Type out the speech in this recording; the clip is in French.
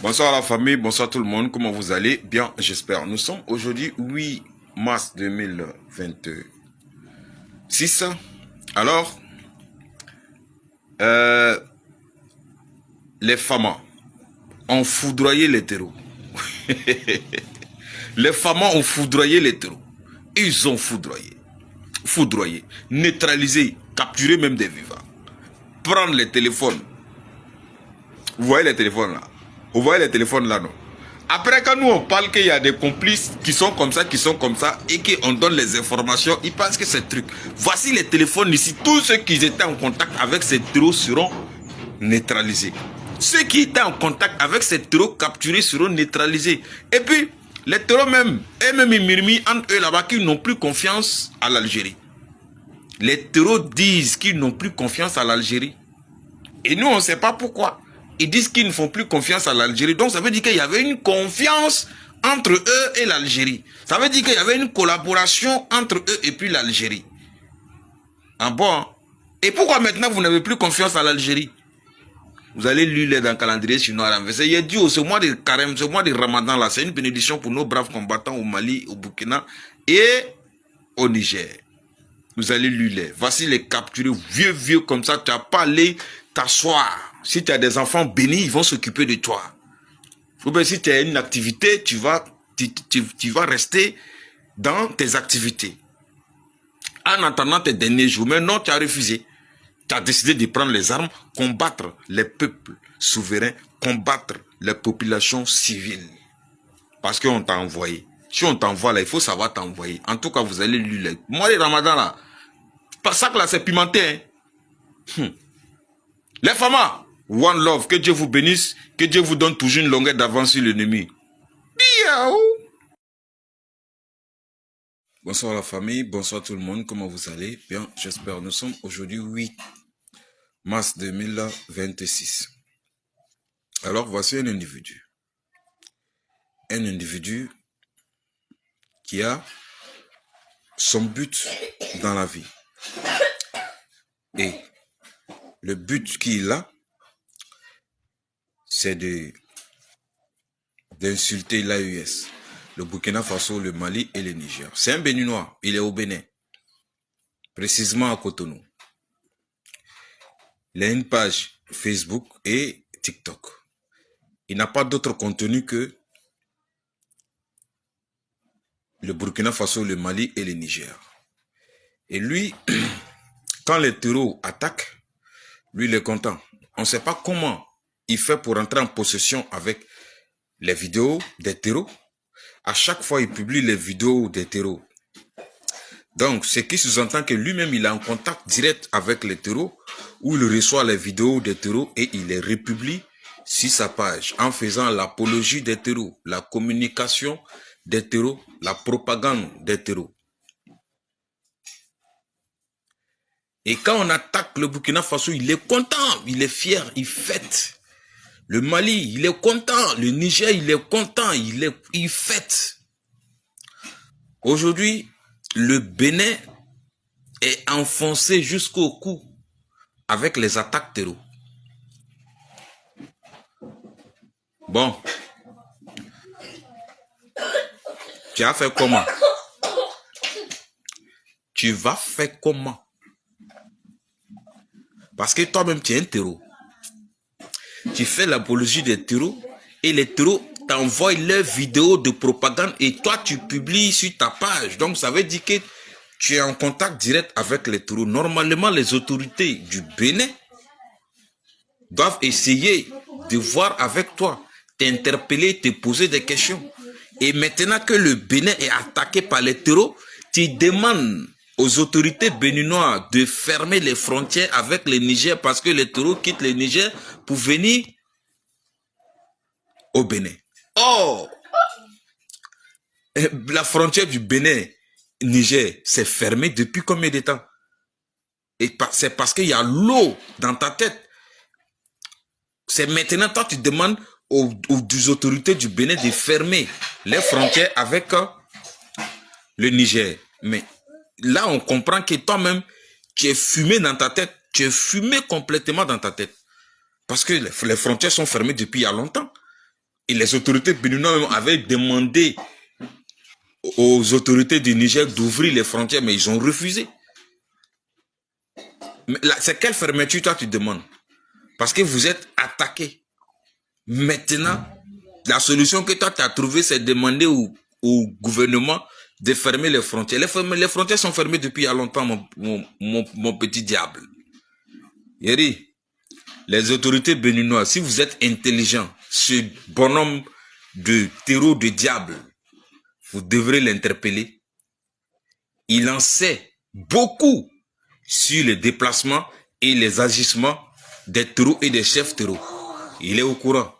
Bonsoir la famille, bonsoir tout le monde, comment vous allez? Bien, j'espère. Nous sommes aujourd'hui 8 mars 2026. Alors, les femmes ont foudroyé les terreaux. Les femmes ont foudroyé les terreaux. Ils ont foudroyé, neutralisé, capturé même des vivants. Prendre les téléphones. Vous voyez les téléphones là? Vous voyez les téléphones là, non? Après, quand nous on parle qu'il y a des complices qui sont comme ça, et qu'on donne les informations, ils pensent que c'est truc. Voici les téléphones ici. Tous ceux qui étaient en contact avec ces terreaux seront neutralisés. Ceux qui étaient en contact avec ces terreaux capturés seront neutralisés. Et puis, les terreaux même, eux-mêmes ils murmurent entre eux là-bas qu'ils n'ont plus confiance à l'Algérie. Les terreaux disent qu'ils n'ont plus confiance à l'Algérie. Et nous, on ne sait pas pourquoi. Ils disent qu'ils ne font plus confiance à l'Algérie. Donc, ça veut dire qu'il y avait une confiance entre eux et l'Algérie. Ça veut dire qu'il y avait une collaboration entre eux et puis l'Algérie. Ah bon? Et pourquoi maintenant vous n'avez plus confiance à l'Algérie? Vous allez lire dans le calendrier chinois renversé. Il est dit, ce mois de carême, ce mois de Ramadan, là, c'est une bénédiction pour nos braves combattants au Mali, au Burkina et au Niger. Vous allez lire. Voici les capturés vieux comme ça. Tu n'as pas allé t'asseoir. Si tu as des enfants bénis, ils vont s'occuper de toi. Ou bien si tu as une activité, tu vas rester dans tes activités. En attendant tes derniers jours. Mais non, tu as refusé. Tu as décidé de prendre les armes, combattre les peuples souverains, combattre les populations civiles. Parce qu'on t'a envoyé. Si on t'envoie là, il faut savoir t'envoyer. En tout cas, vous allez lire. Moi, les Ramadan là, pas ça que là, c'est pimenté. Hein. Les femmes, one love, que Dieu vous bénisse, que Dieu vous donne toujours une longueur d'avance sur l'ennemi. Bonsoir la famille, bonsoir tout le monde, comment vous allez? Bien, j'espère. Nous sommes aujourd'hui 8 mars 2026. Alors, voici un individu. Un individu qui a son but dans la vie. Et le but qu'il a, c'est d'insulter l'AES, le Burkina Faso, le Mali et le Niger. C'est un Béninois, il est au Bénin, précisément à Cotonou. Il a une page Facebook et TikTok. Il n'a pas d'autre contenu que le Burkina Faso, le Mali et le Niger. Et lui, quand les terreaux attaquent, lui il est content. On ne sait pas comment il fait pour entrer en possession avec les vidéos des terreaux. À chaque fois, il publie les vidéos des terreaux. Donc, ce qui sous-entend que lui-même, il est en contact direct avec les terreaux, où il reçoit les vidéos des terreaux et il les republie sur sa page, en faisant l'apologie des terreaux, la communication des terreaux, la propagande des terreaux. Et quand on attaque le Burkina Faso, il est content, il est fier, il fête. Le Mali, il est content. Le Niger, il est content, il fête. Aujourd'hui, le Bénin est enfoncé jusqu'au cou avec les attaques terreaux. Bon. Tu as fait comment? Tu vas faire comment? Parce que toi-même, tu es un terreau. Tu fais l'apologie des terreaux et les terreaux t'envoient leurs vidéos de propagande et toi, tu publies sur ta page. Donc, ça veut dire que tu es en contact direct avec les terreaux. Normalement, les autorités du Bénin doivent essayer de voir avec toi, t'interpeller, te poser des questions. Et maintenant que le Bénin est attaqué par les terreaux, tu demandes aux autorités béninoises de fermer les frontières avec le Niger parce que les terreaux quittent le Niger pour venir au Bénin. Or, la frontière du Bénin-Niger s'est fermée depuis combien de temps? Et c'est parce qu'il y a l'eau dans ta tête. C'est maintenant, toi, tu demandes aux autorités du Bénin de fermer les frontières avec le Niger. Mais là, on comprend que toi-même, tu es fumé dans ta tête. Tu es fumé complètement dans ta tête. Parce que les frontières sont fermées depuis il y a longtemps. Et les autorités béninoises avaient demandé aux autorités du Niger d'ouvrir les frontières, mais ils ont refusé. C'est quelle fermeture toi tu demandes? Parce que vous êtes attaqué. Maintenant, la solution que toi tu as trouvée, c'est demander au gouvernement de fermer les frontières. Les frontières sont fermées depuis il y a longtemps, mon petit diable. Yeri, les autorités béninoises, si vous êtes intelligents, ce bonhomme de terreau de diable, vous devrez l'interpeller. Il en sait beaucoup sur les déplacements et les agissements des terreaux et des chefs terreaux. Il est au courant.